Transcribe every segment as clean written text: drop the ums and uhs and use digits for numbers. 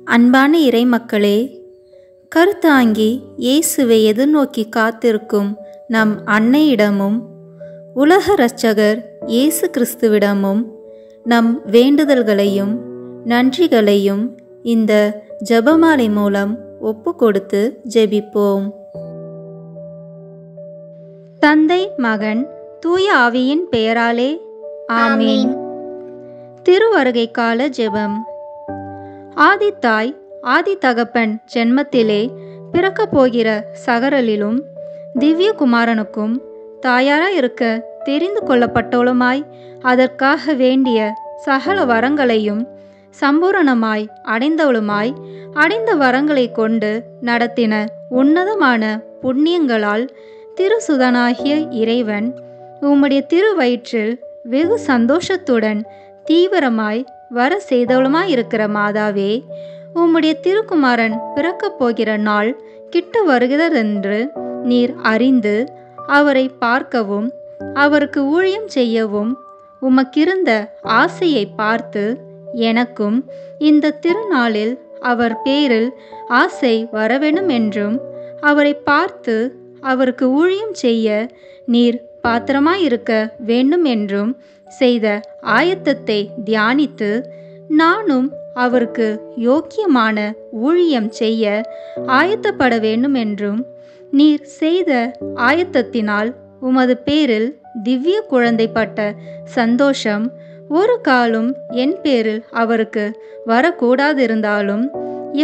அன்பான இறைமக்களே, கருத்தாங்கி இயேசுவை எதிர்நோக்கி காத்திருக்கும் நம் அன்னையிடமும் உலக இரட்சகர் இயேசு கிறிஸ்துவிடமும் நம் வேண்டுதல்களையும் நன்றிகளையும் இந்த ஜெபமாலை மூலம் ஒப்பு கொடுத்து ஜெபிப்போம். தந்தை, மகன், தூய ஆவியின் பெயராலே ஆமீன். திருவருகை கால ஜெபம். ஆதி தாய் ஆதி தகப்பன் ஜென்மத்திலே பிறக்கப் போகிற சகரலிலும் திவ்ய குமாரனுக்கும் தாயாராய் இருக்க தெரிந்து கொள்ளப்பட்டவளுமாய் அதற்காக வேண்டிய சகல வரங்களையும் சம்பூரணமாய் அடைந்தவளுமாய் அடைந்த வரங்களை கொண்டு நடத்தின உன்னதமான புண்ணியங்களால் திருசுதனாகிய இறைவன் உம்முடைய திருவயிற்றில் வெகு சந்தோஷத்துடன் தீவிரமாய் வர செய்தவளுமாயிருக்கிற மாதாவே, உம்முடைய திருக்குமாரன் பிறக்கப் போகிற நாள் கிட்ட வருகிறதென்று நீர் அறிந்து அவரை பார்க்கவும் அவருக்கு ஊழியம் செய்யவும் உமக்கிருந்த ஆசையை பார்த்து எனக்கும் இந்த திருநாளில் அவர் பேரில் ஆசை வரவேணும் என்றும் அவரை பார்த்து அவருக்கு ஊழியம் செய்ய நீர் பாத்திரமாயிருக்க வேண்டும் என்றும் செய்த ஆயத்தத்தை தியானித்து நானும் அவருக்கு யோக்கியமான ஊழியம் செய்ய ஆயத்தப்பட வேண்டும் என்றும் நீர் செய்த ஆயத்தத்தினால் உமது பேரில் திவ்ய குழந்தைப்பட்ட சந்தோஷம் ஒரு காலும் என் பேரில் அவருக்கு வரக்கூடாதிருந்தாலும்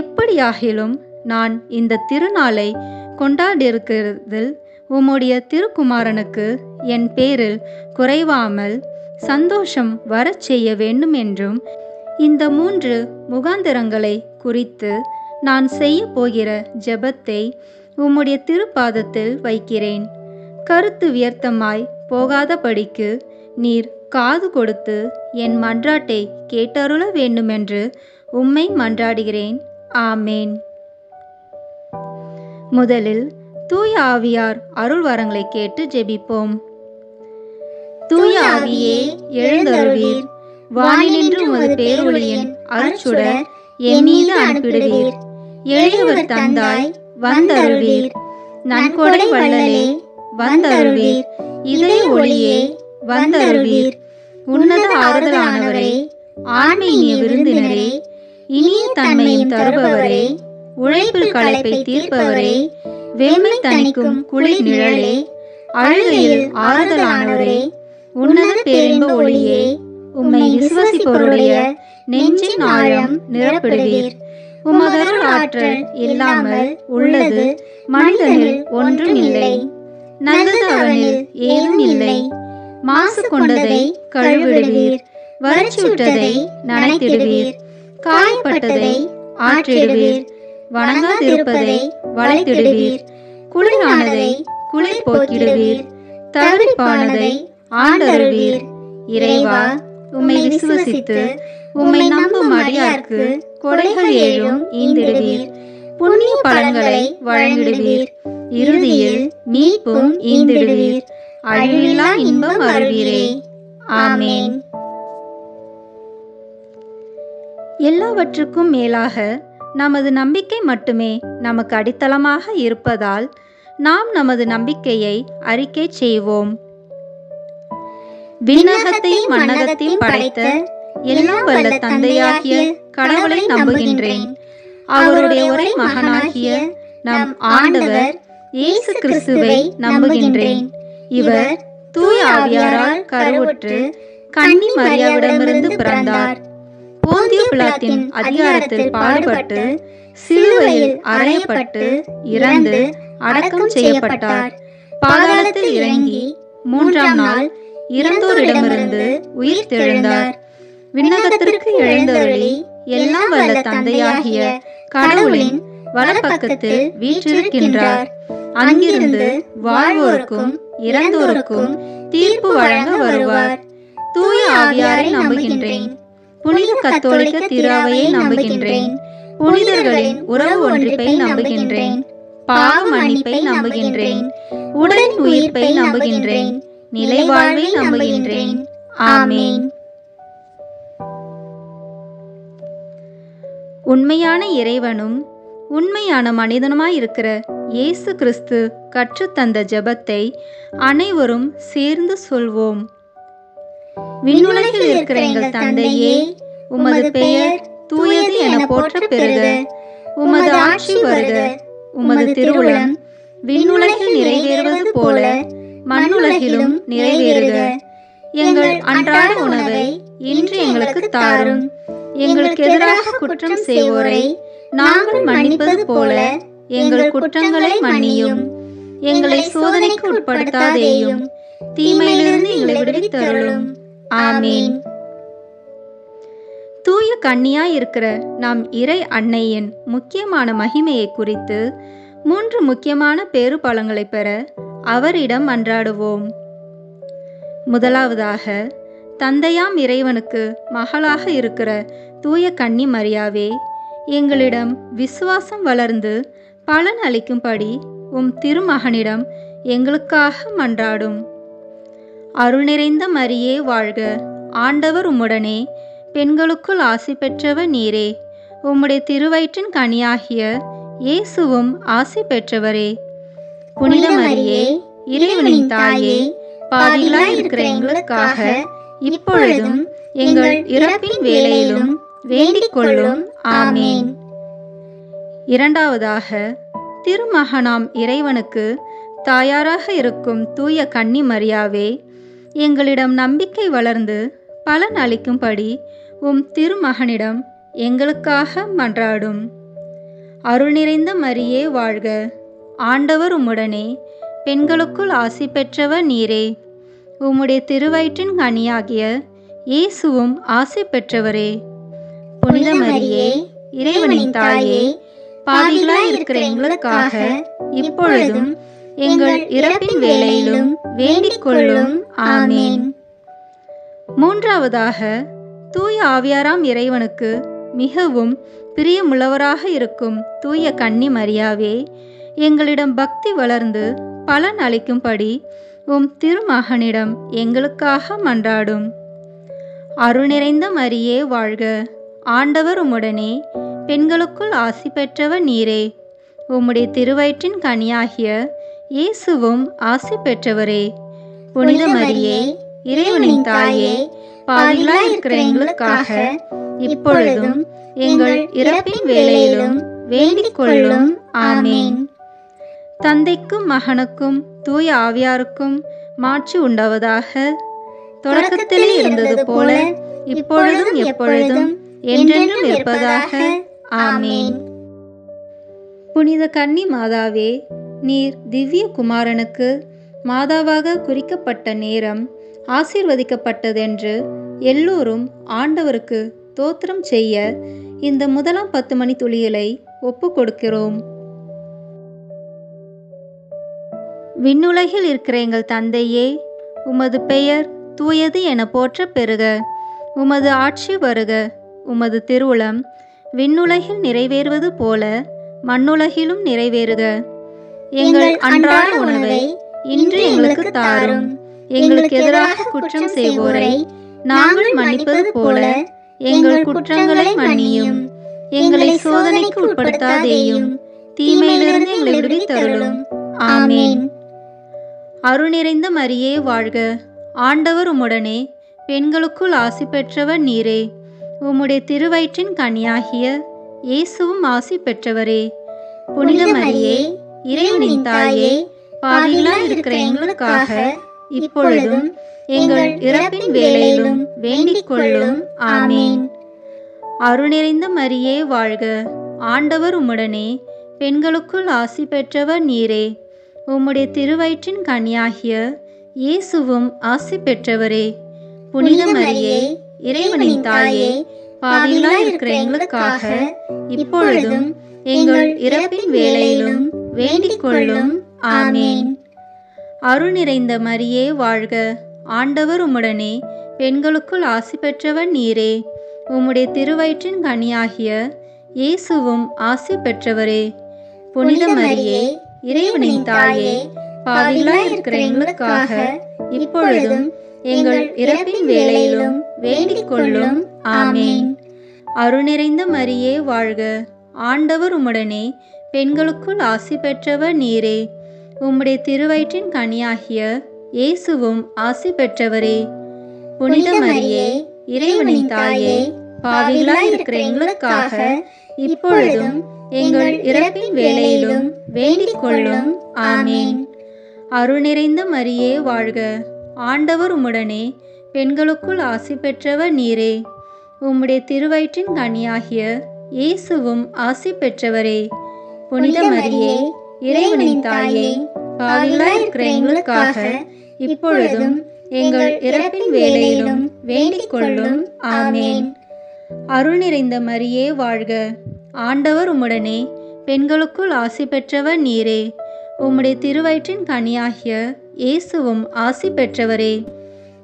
எப்படியாகிலும் நான் இந்த திருநாளை கொண்டாடியிருக்கிறதில் உம்முடைய திருக்குமாரனுக்கு என் பேரில் குறைவாமல் சந்தோஷம் வரச் செய்ய வேண்டும் என்றும் இந்த 3 முகாந்திரங்களை குறித்து நான் செய்ய போகிற ஜெபத்தை உம்முடைய திருப்பாதத்தில் வைக்கிறேன். கருத்து வியர்த்தமாய் போகாதபடிக்கு நீர் காது கொடுத்து என் மன்றாட்டை கேட்டருள வேண்டுமென்று உம்மை மன்றாடுகிறேன். ஆமேன். முதலில் தூய ஆவியார் அருள் வரங்களை கேட்டு ஜெபிப்போம். தூய ஆவியே எழுந்தருளீர், வானினின்று உமது பேரொளியின் அருட்சுடர் என் மீது அனுப்பிடுவீர். எளியவர் தந்தாய் வந்தருள்வீர், நன்கொடை வள்ளலே வந்தருள்வீர், இதய ஒளியே வந்தருள்வீர். உன்னத ஆறுதலானவரே, ஆன்மீக விருந்தினரே, இனிய தன்மையும் தருபவரே, உழைப்பில் களைப்பை தீர்ப்பவரே, வெம்மை தணிக்கும் குளிர் நிழலே, அழுகையில் ஆறுதலானவரே, உன்னத பேரின்ப ஒளியே, உம்மை விசுவாசிப்பவருடைய நெஞ்சின் ஆழம் நிரப்பிடுவீர். உமதருள் ஆற்றல் இல்லாமல் உள்ளது மனிதனில் ஒன்றும் இல்லை, நல்லது அவனில் ஏதும் இல்லை. மாசு கொண்டதை கழுவிடுவீர், வறட்சியுற்றதை நனைத்திடுவீர், காயப்பட்டதை ஆற்றிடுவீர், வணங்காதிருப்பதை வளைத்திடுவீர், குளிரானதை குளிர் போக்கிடுவீர், தவிர்ப்பானதை ஆண்டருள்வீர். இறைவா, உம்மை விசுவசித்து உம்மை நம்பும் அடியார்க்கு கொடைகள் ஏழும் ஈந்திடுவீர், புண்ணிய பலன்களை வழங்கிடுவீர், இறுதியில் மீட்பும் ஈந்திடுவீர், அழிவில்லா இன்பம் அருள்வீரே. ஆமேன். எல்லாவற்றுக்கும் மேலாக நமது நம்பிக்கை மட்டுமே நமக்கு அடித்தளமாக இருப்பதால் நாம் நமது நம்பிக்கையை அறிக்கை செய்வோம். விண்ணகத்தையும் மண்ணகத்தையும் படைத்த எல்லாம் வல்ல தந்தையாகிய கடவுளை நம்புகின்றேன். அவருடைய ஒரே மகனாகிய நம் ஆண்டவர் இயேசு கிறிஸ்துவை நம்புகின்றேன். இவர் தூய ஆவியாரால் கருவுற்று கன்னி மரியாவிடமிருந்து பிறந்தார். போந்திய பிலாத்தின் அதிகாரத்தில் பாடுபட்டு சிலுவையில் அறையப்பட்டு இறந்து அடக்கம் செய்யப்பட்டார். பாதாளத்தில் இறங்கி 3ஆம் நாள் இறந்தோரிடமிருந்து உயிர் தெழுந்தார். விண்ணகத்திற்கு எழுந்தருளி எல்லாம் வல்ல தந்தையாகிய கடவுளின் வலப்பக்கத்தில் வீற்றிருக்கின்றார். அங்கிருந்து வாழ்வோருக்கும் இறந்தோருக்கும் தீர்ப்பு வழங்க வருவார். தூய ஆவியாரை நம்புகின்றேன். புனித கத்தோலிக்க திராவையை நம்புகின்றேன். புனிதர்களின் உறவு ஒன்றிப்பை நம்புகின்றேன். பாவ மன்னிப்பை நம்புகின்றேன். உடலின் உயிர்ப்பை நம்புகின்றேன். நிலைவாழ்வை நம்புகின்றேன். ஆமேன். உண்மையான இறைவனும் உண்மையான மனிதனுமாயிருக்கிற இயேசு கிறிஸ்து கற்றுத்தந்த ஜெபத்தை அனைவரும் சேர்ந்து சொல்வோம். விண்ணுலகில் இருக்கிற எங்கள் தந்தையே, உமது பெயர் தூயது என போற்றப் பெறுக. உமது ஆட்சி வருக. உமது திருவுளம் விண்ணுலகில் நிறைவேறுவது போல மண்ணுலகிலும் நிறைவேறுக. எங்கள் அன்றாட உணவை இன்று எங்களுக்கு தாரும். எங்களுக்கு எதிராக குற்றம் செய்வோரை நாங்கள் மன்னிப்பது போல எங்கள் குற்றங்களை மன்னியும். எங்களை சோதனைக்கு உட்படுத்தாதேயும், தீமையிலிருந்து எங்களை விடுவித்தருளும். ஆமீன். தூய கன்னியாய் இருக்கிற நம் இறை அன்னையின் முக்கியமான மகிமையை குறித்து 3 முக்கியமான பேறு பலன்களை பெற அவரிடம் மன்றாடுவோம். முதலாவதாக, தந்தையாம் இறைவனுக்கு மகளாக இருக்கிற தூய கன்னி மரியாவே, எங்களிடம் விசுவாசம் வளர்ந்து பலன் அளிக்கும்படி உம் திருமகனிடம் எங்களுக்காக மன்றாடும். அருள் நிறைந்த மரியே வாழ்க. ஆண்டவர் உம்முடனே, பெண்களுக்குள் ஆசி பெற்றவர் நீரே. உம்முடைய திருவயிற்றின் கனியாகிய இயேசுவும் ஆசி பெற்றவரே. புனித மரியே, இறைவனின் தாயே, பாவிகளாய் இருக்கிற எங்களுக்காக இப்பொழுதும் எங்கள் இறப்பின் வேளையிலும் வேண்டிக் கொள்ளும். ஆமீன். இரண்டாவதாக, திருமகனாம் இறைவனுக்கு தாயாராக இருக்கும் தூய கன்னி மரியாவே, எங்களிடம் நம்பிக்கை வளர்ந்து பலன் அளிக்கும்படி உம் திருமகனிடம் எங்களுக்காக மன்றாடும். அருள் நிறைந்த மரியே வாழ்க. ஆண்டவர் உம்முடனே, பெண்களுக்குள் ஆசி பெற்றவர் நீரே. உம்முடைய திருவயிற்றின் கனியாகிய இயேசுவும் ஆசி பெற்றவரே. புனித மரியே, இறைவனின் தாயே, பாவிகளாய் இருக்கிற எங்களுக்காக இப்பொழுதும் எங்கள் இறப்பின் வேளையிலும் வேண்டிக் கொள்ளும். ஆமீன். மூன்றாவதாக, தூய ஆவியாராம் இறைவனுக்கு மிகவும் பிரியமுள்ளவராக இருக்கும் தூய கன்னி மரியாவே, எங்களிடம் பக்தி வளர்ந்து பலன் அளிக்கும்படி உம் திருமகனிடம் எங்களுக்காக மன்றாடும். அருள் நிறைந்த மரியே வாழ்க. ஆண்டவர் உம்முடனே, பெண்களுக்குள் ஆசி பெற்றவர் நீரே. உம்முடைய திருவயிற்றின் கனியாகிய இயேசுவும் ஆசி பெற்றவரே. புனித மரியே, இறைவனின் தாயே, பாவிகளாய் இருக்கிற எங்களுக்காக இப்பொழுதும் எங்கள் இறப்பின் வேளையிலும் வேண்டிக் கொள்ளும். ஆமீன். தந்தைக்கும் மகனுக்கும் தூய ஆவியாருக்கும் மாட்சி உண்டாவதாக. தொடக்கத்திலே இருந்தது போல இப்பொழுதும் எப்பொழுதும் என்றென்றும் இருப்பதாக. ஆமீன். புனித கன்னி மாதாவே, நீர் திவ்ய குமாரனுக்கு மாதாவாக குறிக்கப்பட்ட நேரம் ஆசீர்வதிக்கப்பட்டதென்று எல்லோரும் ஆண்டவருக்கு தோத்திரம் செய்ய இந்த முதலாம் 10 மணி துளிகளை ஒப்பு கொடுக்கிறோம். விண்ணுலகில் இருக்கிற எங்கள் தந்தையே, உமது பெயர் தூயது என போற்றப் பெறுக. உமது ஆட்சி வருக. உமது திருவுளம் விண்ணுலகில் நிறைவேறுவது போல மண்ணுலகிலும் நிறைவேறுக. எங்கள் அன்றாட உணவை இன்று எங்களுக்கு தாரும். எங்களுக்கு எதிராக குற்றம் செய்வோரை நாங்கள் மன்னிப்பது போல எங்கள் குற்றங்களை மன்னியும். எங்களை சோதனைக்கு உட்படுத்தாதேயும், தீமையிலிருந்து எங்களை விடுவித்தருளும். ஆமீன். அருள் நிறைந்த மரியே வாழ்க. ஆண்டவர் உம்முடனே, பெண்களுக்குள் ஆசி பெற்றவர் நீரே. உம்முடைய திருவயிற்றின் கனியாகிய இயேசுவும் ஆசி பெற்றவரே. புனித மரியே, இறைவனின் தாயே, பாவிகளாய் இருக்கிற எங்களுக்காக இப்பொழுதும் எங்கள் இறப்பின் வேளையிலும் வேண்டிக் கொள்ளும். ஆமீன். அருள் நிறைந்த மரியே வாழ்க. ஆண்டவர் உம்முடனே, பெண்களுக்குள் ஆசி பெற்றவர் நீரே. உம்முடைய திருவயிற்றின் கனியாகிய இயேசுவும் ஆசி பெற்றவரே. புனித மரியே, இறைவனின் தாயே, பாவிகளாய் இருக்கிற எங்களுக்காக இப்பொழுதும் எங்கள் இறப்பின் வேளையிலும் வேண்டிக் கொள்ளும். ஆமீன். அருள் நிறைந்த மரியே வாழ்க. ஆண்டவர் உம்முடனே, பெண்களுக்குள் ஆசி பெற்றவர் நீரே. உம்முடைய திருவயிற்றின் கனியாகிய இயேசுவும் ஆசி பெற்றவரே. புனித மரியே, இறைவனின் தாயே, பாவிகளாய் இருக்கிற எங்களுக்காக இப்பொழுதும் எங்கள் இறப்பின் வேளையிலும் வேண்டிக் கொள்ளும். ஆமீன். அருள் நிறைந்த மரியே வாழ்க, ஆண்டவர் உம்முடனே, பெண்களுக்குள் ஆசி பெற்றவர் நீரே. உம்முடைய திருவயிற்றின் கனியாகிய இயேசுவும் ஆசி பெற்றவரே. புனித மரியே, இறைவனின் தாயே, பாவிகளாய் இருக்கிற எங்களுக்காக இப்பொழுதும் எங்கள் இறப்பின் வேளையிலும் வேண்டிக் கொள்ளும். ஆமேன். அருள் நிறைந்த மரியே வாழ்க, ஆண்டவர் உம்முடனே, பெண்களுக்குள் ஆசி பெற்றவர் நீரே. உம்முடைய திருவயிற்றின் கனியாகிய இயேசுவும் ஆசி பெற்றவரே. புனித மரியே, இறைவனின் தாயே, பாவிகளாய் இருக்கிற எங்களுக்காக இப்பொழுதும் எங்கள் இறப்பின் வேளையிலும் வேண்டிக் கொள்ளும். ஆமேன். அருள் நிறைந்த மரியே வாழ்க, ஆண்டவர் உம்முடனே, பெண்களுக்குள் ஆசி பெற்றவர் நீரே. உம்முடைய திருவயிற்றின் கனியாகிய இயேசுவும் ஆசி பெற்றவரே.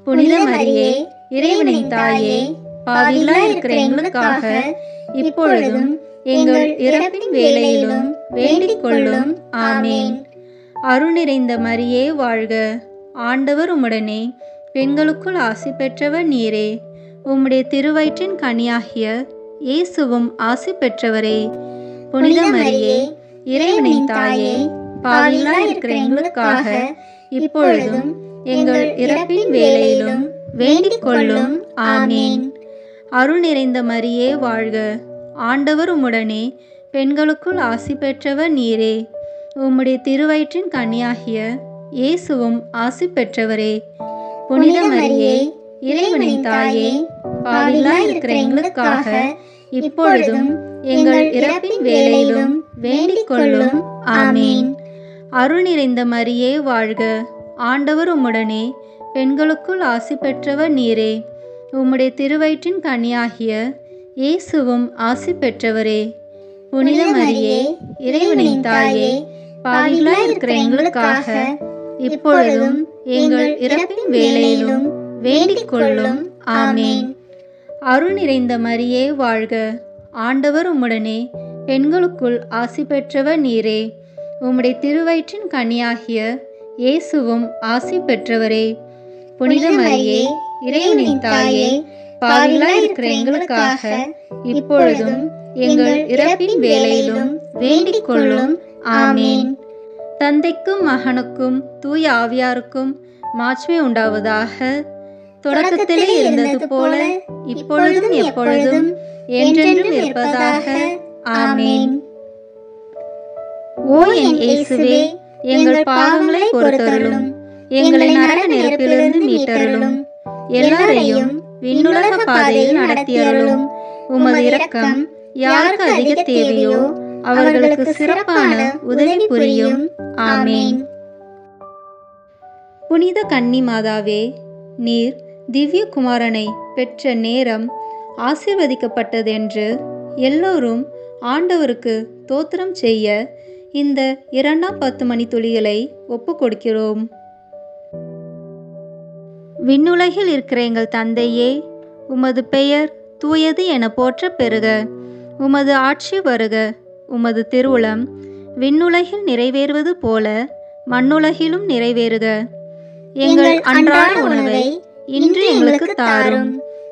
புனித மரியே, இறைவனின் தாயே, பாவிகளாய் இருக்கிற எங்களுக்காக இப்பொழுதும் எங்கள் இறப்பின் வேளையிலும் வேண்டிக் கொள்ளும். ஆமேன். அருள் நிறைந்த மரியே வாழ்க, ஆண்டவர் உம்முடனே, பெண்களுக்குள் ஆசி பெற்றவர் நீரே. உம்முடைய திருவயிற்றின் கனியாகிய இயேசுவும் ஆசி பெற்றவரே. புனித மரியே, இறைவனின் தாயே, பாவிகளாய் இருக்கிற எங்களுக்காக இப்பொழுதும் எங்கள் இறப்பின் வேளையிலும் வேண்டிக் கொள்ளும். ஆமேன். அருள் நிறைந்த மரியே வாழ்க, ஆண்டவர் உம்முடனே, பெண்களுக்குள் ஆசி பெற்றவர் நீரே. உம்முடைய திருவயிற்றின் கனியாகிய இயேசுவும் ஆசி பெற்றவரே. புனித மரியே, இறைவனின் தாயே, பாவிகளாய் இருக்கிற எங்களுக்காக இப்பொழுதும் எங்கள் இறப்பின் வேளையிலும் வேண்டிக் கொள்ளும். ஆமேன். அருள் நிறைந்த மரியே வாழ்க, ஆண்டவர் உம்முடனே, பெண்களுக்குள் ஆசி பெற்றவர் நீரே. உம்முடைய திருவயிற்றின் கனியாகிய இயேசுவும் ஆசி பெற்றவரே. புனித மரியே, இறைவனின் தாயே, பாவிகளாய் இருக்கிற எங்களுக்காக இப்பொழுதும் எங்கள் இறப்பின் வேளையிலும் வேண்டிக் கொள்ளும். ஆமேன். அருள் நிறைந்த மரியே வாழ்க, ஆண்டவர் உம்முடனே, பெண்களுக்குள் ஆசி பெற்றவர் நீரே. உம்முடைய திருவயிற்றின் கனியாகிய இயேசுவும் ஆசி பெற்றவரே. புனித மரியே, இறைவனின் தாயே, பாவிகளாய் இருக்கிற எங்களுக்காக இப்பொழுதும் எங்கள் இறப்பின் வேளையிலும் வேண்டிக் கொள்ளும். ஆமேன். தந்தைக்கும் மகனுக்கும் தூய ஆவியாருக்கும் மாட்சிமை உண்டாவதாக. தொடக்கத்திலே இருந்தது போல இப்பொழுதும் எப்பொழுதும் என்றென்றும் இருப்பதாக. ஆமேன். ஓ என் இயேசுவே, எங்கள் பாவங்களை பொறுத்தருளும், எங்களை நரக நெருப்பிலிருந்து மீட்டருளும், எல்லாரையும் விண்ணுலக பாதையில் நடத்தியருளும். உமது இரக்கம் யாருக்கு அதிக தேவையோ அவர்களுக்கு சிறப்பான உதவி புரியும். ஆமேன். புனித கன்னி மாதாவே, நீர் திவ்ய குமாரனை பெற்ற நேரம் ஆசீர்வதிக்கப்பட்டதென்று எல்லோரும் ஆண்டவருக்கு தோத்திரம் செய்ய இந்த 2ஆம் 10 மணித்துளிகளை ஒப்பு கொடுக்கிறோம். விண்ணுலகில் இருக்கிற எங்கள் தந்தையே, உமது பெயர் தூயது என போற்ற பெறுக. உமது ஆட்சி வருக. உமது திருவுளம் விண்ணுலகில் நிறைவேறுவது போல மண்ணுலகிலும் நிறைவேறுக. எங்கள் அன்றாட உணவை இன்று எங்களுக்கு தாரும்.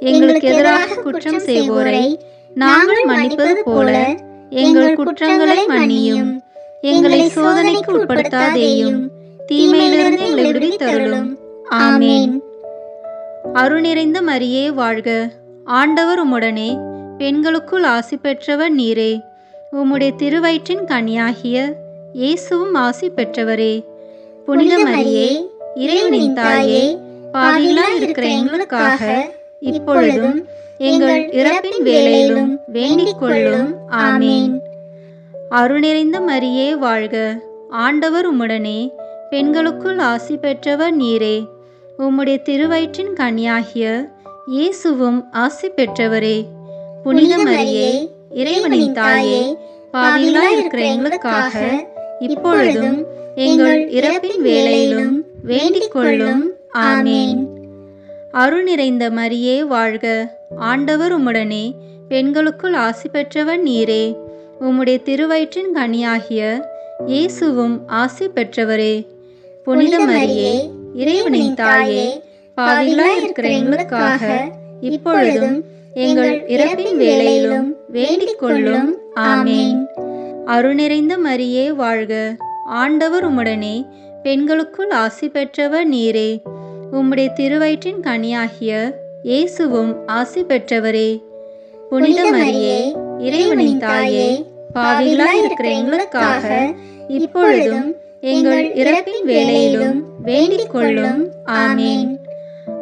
எங்களுக்கு எதிராக குற்றம் செய்வோரை நாங்கள் மன்னிப்பது போல எங்கள் குற்றங்களை மன்னியும். எங்களை சோதனைக்கு உட்படுத்தாதேயும், தீமையிலிருந்து எங்களை விடுவித்தருளும். ஆமேன். அருள் நிறைந்த மரியே வாழ்க, ஆண்டவர் உம்முடனே, பெண்களுக்குள் ஆசி பெற்றவர் நீரே. உம்முடைய திருவயிற்றின் கனியாகிய இயேசுவும் ஆசி பெற்றவரே. புனித மரியே, இறைவனின் தாயே, பாவிகளாய் இருக்கிற எங்களுக்காக இப்பொழுதும் எங்கள் இறப்பின் வேளையிலும் வேண்டிக் கொள்ளும். ஆமேன். அருள் நிறைந்த மரியே வாழ்க, ஆண்டவர் உம்முடனே, பெண்களுக்குள் ஆசி பெற்றவர் நீரே. உம்முடைய திருவயிற்றின் கனியாகிய இயேசுவும் ஆசி பெற்றவரே. புனித மரியே, இறைவனின் தாயே, பாவிகளாய் இருக்கிற எங்களுக்காக இப்பொழுதும் எங்கள் இறப்பின் வேளையிலும் வேண்டிக் கொள்ளும். ஆமேன். அருள் நிறைந்த மரியே வாழ்க, ஆண்டவர் உம்முடனே, பெண்களுக்குள் ஆசி பெற்றவர் நீரே. உம்முடைய திருவயிற்றின் கனியாகிய இயேசுவும் ஆசி பெற்றவரே. புனித மரியே, இறைவனின் தாயே, பாவிகளாய் இருக்கிற எங்களுக்காக இப்பொழுதும் எங்கள் இறப்பின் வேளையிலும் வேண்டிக் கொள்ளும். ஆமேன். அருள் நிறைந்த மரியே வாழ்க, ஆண்டவர் உம்முடனே, பெண்களுக்குள் ஆசி பெற்றவர் நீரே. உம்முடைய திருவயிற்றின் கனியாகிய இயேசுவும் ஆசி பெற்றவரே. புனித மரியே, இறைவனின் தாயே, பாவிகளாய் இருக்கிற எங்களுக்காக இப்பொழுதும் எங்கள் இறப்பின் வேளையிலும் வேண்டிக் கொள்ளும். ஆமேன்.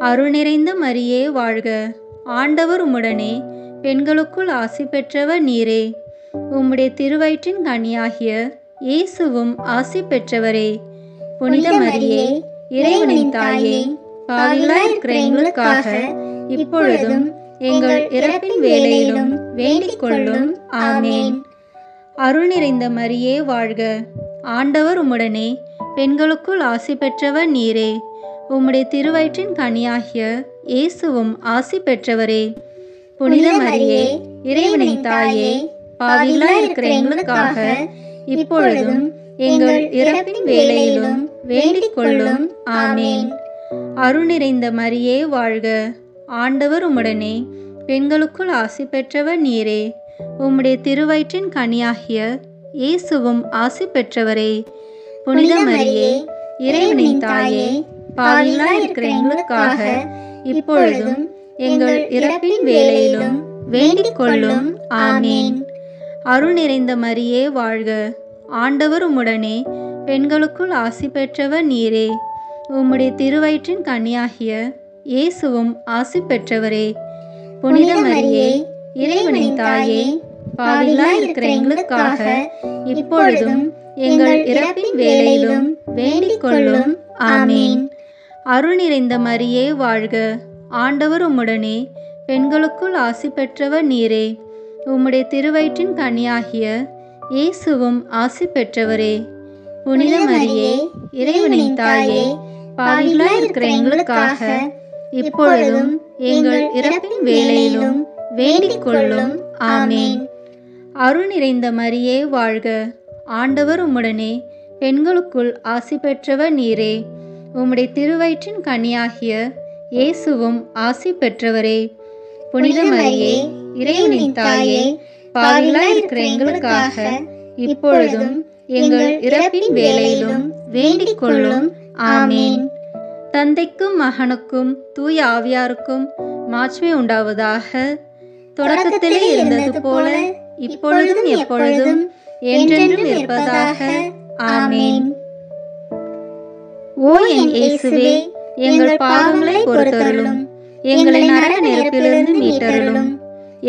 அருள் நிறைந்த மரியே வாழ்க, ஆண்டவர் உம்முடனே, பெண்களுக்குள் ஆசி பெற்றவர் நீரே. உம்முடைய திருவயிற்றின் கனியாகிய இயேசுவும் ஆசி பெற்றவரே. புனித மரியே, இறைவனின் தாயே, பாவிகளாய் இருக்கிற எங்களுக்காக இப்பொழுதும் எங்கள் இறப்பின் வேளையிலும் வேண்டிக் கொள்ளும். ஆமேன். அருள் நிறைந்த மரியே வாழ்க, ஆண்டவர் உம்முடனே, பெண்களுக்குள் ஆசி பெற்றவர் நீரே. உம்முடைய திருவயிற்றின் கனியாகிய இயேசுவும் ஆசி பெற்றவரே. புனித மரியே, இறைவனின் தாயே, பாவிகளாய் இருக்கிற எங்களுக்காக இப்பொழுதும் எங்கள் இறப்பின் வேளையிலும் வேண்டிக் கொள்ளும். ஆமேன். அருள் நிறைந்த மரியே வாழ்க, ஆண்டவர் உம்முடனே, பெண்களுக்குள் ஆசி பெற்றவர் நீரே. உம்முடைய திருவயிற்றின் கனியாகிய இயேசுவும் ஆசி பெற்றவரே. புனித மரியே, இறைவனின் தாயே, பாவிகளாய் இருக்கிற எங்களுக்காக இப்பொழுதும் எங்கள் இறப்பின் வேளையிலும் வேண்டிக் கொள்ளும். ஆமேன். அருள் நிறைந்த மரியே வாழ்க, ஆண்டவர் உம்முடனே, பெண்களுக்குள் ஆசி பெற்றவர் நீரே. உம்முடைய திருவயிற்றின் கனியாகிய இயேசுவும் ஆசி பெற்றவரே. புனித மரியே, இறைவனின் தாயே, பாவிகளாய் இருக்கிற எங்களுக்காக இப்பொழுதும் எங்கள் இறப்பின் வேளையிலும் வேண்டிக் கொள்ளும். ஆமேன். அருள் நிறைந்த மரியே வாழ்க, ஆண்டவர் உம்முடனே, பெண்களுக்குள் ஆசி பெற்றவர் நீரே. உம்முடைய திருவயிற்றின் கனியாகிய இயேசுவும் ஆசி பெற்றவரே. புனித மரியே, இறைவனின் தாயே, பாவிகளாய் இருக்கிற எங்களுக்காக இப்பொழுதும் எங்கள் இறப்பின் வேளையிலும் வேண்டிக் கொள்ளும். ஆமேன். அருள் நிறைந்த மரியே வாழ்க, ஆண்டவர் உம்முடனே, பெண்களுக்குள் ஆசி பெற்றவர் நீரே. உம்முடைய திருவயிற்றின் கனியாகிய இயேசுவும் ஆசி பெற்றவரே. புனித மரியே, இறைவனின் தாயே, பாவிகளாய் இருக்கிற எங்களுக்காக இப்பொழுதும் எங்கள் இறப்பின் வேளையிலும் வேண்டிக் கொள்ளும். ஆமேன். தந்தைக்கும் மகனுக்கும் தூய ஆவியாருக்கும் மாட்சிமை உண்டாவதாக. தொடக்கத்திலே இருந்தது போல இப்பொழுதும் எப்பொழுதும் என்றென்றும் இருப்பதாக. ஆமேன். ஓ என் இயேசுவே, எங்கள் பாவங்களை பொறுத்தருளும், எங்களை நரக நெருப்பிலிருந்து மீட்டருளும்,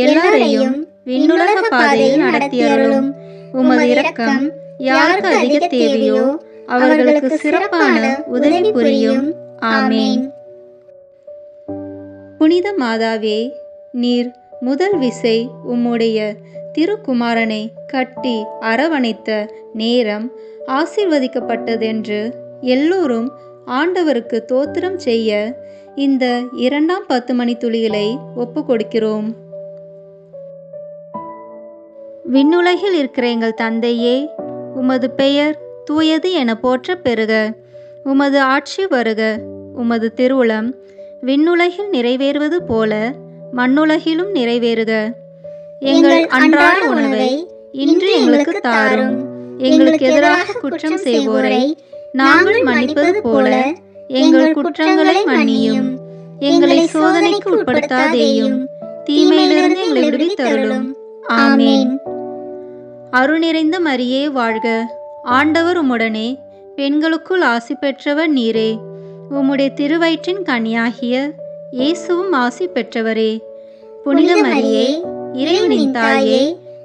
எல்லாரையும் விண்ணுலக பாதையில் நடத்தியருளும். உமது இரக்கம் யாருக்கு அதிக தேவையோ அவர்களுக்கு சிறப்பான உதவி புரியும். ஆமேன். புனித மாதாவே, நீர் முதல் விசை உம்முடைய திருக்குமாரனை கட்டி அரவணைத்த நேரம் ஆசீர்வதிக்கப்பட்டதென்று எல்லோரும் ஆண்டவருக்கு தோத்திரம் செய்ய இந்த இரண்டாம் 10 மணித்துளிகளை ஒப்பு கொடுக்கிறோம். விண்ணுலகில் இருக்கிற எங்கள் தந்தையே, உமது பெயர் தூயது என போற்ற பெறுக. உமது ஆட்சி வருக. உமது திருவுளம் விண்ணுலகில் நிறைவேறுவது போல மண்ணுலகிலும் நிறைவேறுக. எங்கள் அன்றாட உணவை இன்று எங்களுக்கு தாரும். எங்களுக்கு எதிராக குற்றம் செய்வோரை நாங்கள் மன்னிப்பது போல எங்கள் குற்றங்களை மன்னியும். எங்களை சோதனைக்கு உட்படுத்தாதேயும், தீமையிலிருந்து எங்களை விடுவித்தருளும். ஆமேன். அருள் நிறைந்த மரியே வாழ்க, ஆண்டவர் உம்முடனே, பெண்களுக்குள் ஆசி பெற்றவர் நீரே. உம்முடைய திருவயிற்றின் கனியாகிய இயேசுவும் ஆசி பெற்றவரே. புனித மரியே, இறைவனின் தாயே,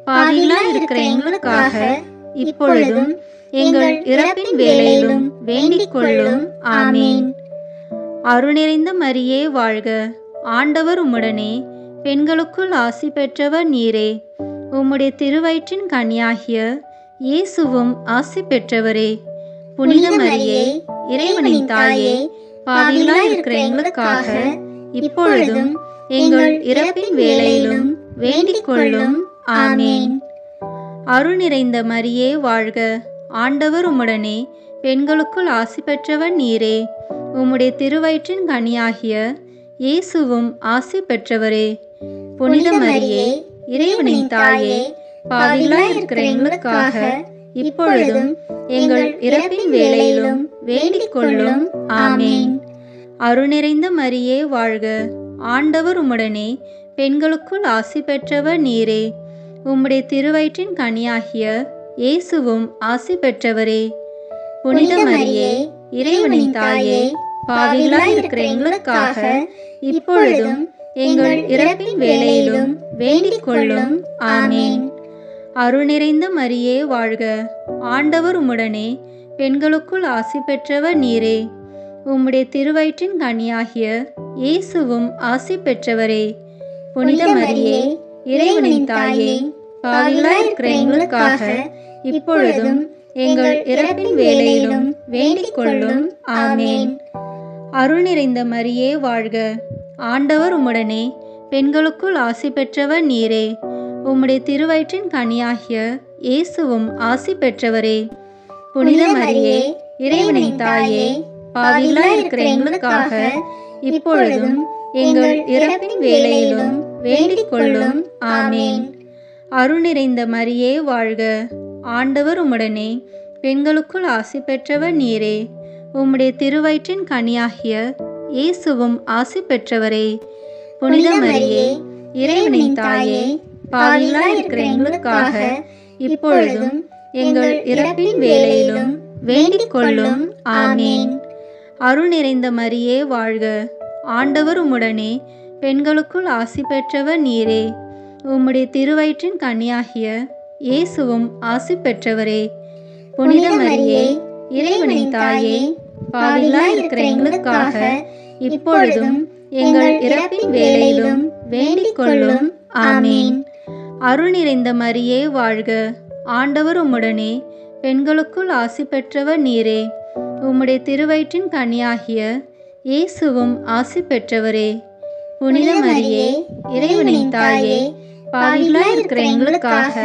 பாவிகளாய் இருக்கிற எங்களுக்காக இப்பொழுதும் எங்கள் இறப்பின் வேளையிலும் வேண்டிக் கொள்ளும். ஆமேன். அருள் நிறைந்த மரியே வாழ்க, ஆண்டவர் உம்முடனே, பெண்களுக்குள் ஆசி பெற்றவர் நீரே. உம்முடைய திருவயிற்றின் கனியாகிய இயேசுவும் ஆசி பெற்றவரே. புனித மரியே, இறைவனின் தாயே, பாவிகளாய் இருக்கிற எங்களுக்காக இப்பொழுதும் எங்கள் இறப்பின் வேளையிலும் வேண்டிக் கொள்ளும். ஆமேன். அருள் நிறைந்த மரியே வாழ்க, ஆண்டவர் உம்முடனே, பெண்களுக்குள் ஆசி பெற்றவர் நீரே. உம்முடைய திருவயிற்றின் கனியாகிய இயேசுவும் ஆசி பெற்றவரே. புனித மரியே, இறைவனின் தாயே, பாவிகளாய் இருக்கிற எங்களுக்காக இப்பொழுதும் எங்கள் இறப்பின் வேளையிலும் வேண்டிக் கொள்ளும். ஆமேன். அருள் நிறைந்த மரியே வாழ்க. ஆண்டவர் உம்முடனே, பெண்களுக்குள் ஆசி பெற்றவர் நீரே. உம்முடைய திருவயிற்றின் கனியாகிய இயேசுவும் ஆசி பெற்றவரே. புனித மரியே, இறைவனின் தாயே, பாவிகளாய் இருக்கிற எங்களுக்காக இப்பொழுதும் எங்கள் இறப்பின் வேளையிலும் வேண்டிக் கொள்ளும். ஆமேன். அருள் நிறைந்த மரியே வாழ்க. ஆண்டவர் உம்முடனே, பெண்களுக்குள் ஆசி பெற்றவர் நீரே. உம்முடைய திருவயிற்றின் கனியாகிய இயேசுவும் ஆசி பெற்றவரே. புனித மரியே, இறைவனின் தாயே, பாவிகளாய் இருக்கிற எங்களுக்காக இப்பொழுதும் எங்கள் இறப்பின் வேளையிலும் வேண்டிக் கொள்ளும். ஆமேன். அருள் நிறைந்த மரியே வாழ்க. ஆண்டவர் உம்முடனே, பெண்களுக்குள் ஆசி பெற்றவர் நீரே. உம்முடைய திருவயிற்றின் கனியாகிய இயேசுவும் ஆசி பெற்றவரே. புனித மரியே, இறைவனின் தாயே, பாவிகளாய் இருக்கிற எங்களுக்காக இப்பொழுதும் எங்கள் இறப்பின் வேளையிலும் வேண்டிக் கொள்ளும். ஆமேன். அருள் நிறைந்த மரியே வாழ்க. ஆண்டவர் உம்முடனே, பெண்களுக்குள் ஆசி பெற்றவர் நீரே. உம்முடைய திருவயிற்றின் கனியாகிய இயேசுவும் ஆசி பெற்றவரே. புனித மரியே, இறைவனின் தாயே, பாவிகளாய் இருக்கிற எங்களுக்காக இப்பொழுதும் எங்கள் இறப்பின் வேளையிலும் வேண்டிக் கொள்ளும். ஆமேன். அருள் நிறைந்த மரியே வாழ்க. ஆண்டவர் உம்முடனே, பெண்களுக்குள் ஆசி பெற்றவர் நீரே. உம்முடைய திருவயிற்றின் கனியாகிய இயேசுவும் ஆசி பெற்றவரே. புனித மரியே, இறைவனின் தாயே, பாவிகளாய் இருக்கிற எங்களுக்காக இப்பொழுதும் எங்கள் இறப்பின் வேளையிலும் வேண்டிக் கொள்ளும். ஆமேன். அருள் நிறைந்த மரியே வாழ்க. ஆண்டவர் உம்முடனே, பெண்களுக்குள் ஆசி பெற்றவர் நீரே. உம்முடைய திருவயிற்றின் கனியாகிய இயேசுவும் ஆசி பெற்றவரே. புனித மரியே, இறைவனின் தாயே, பாவிகளாய் இருக்கிற எங்களுக்காக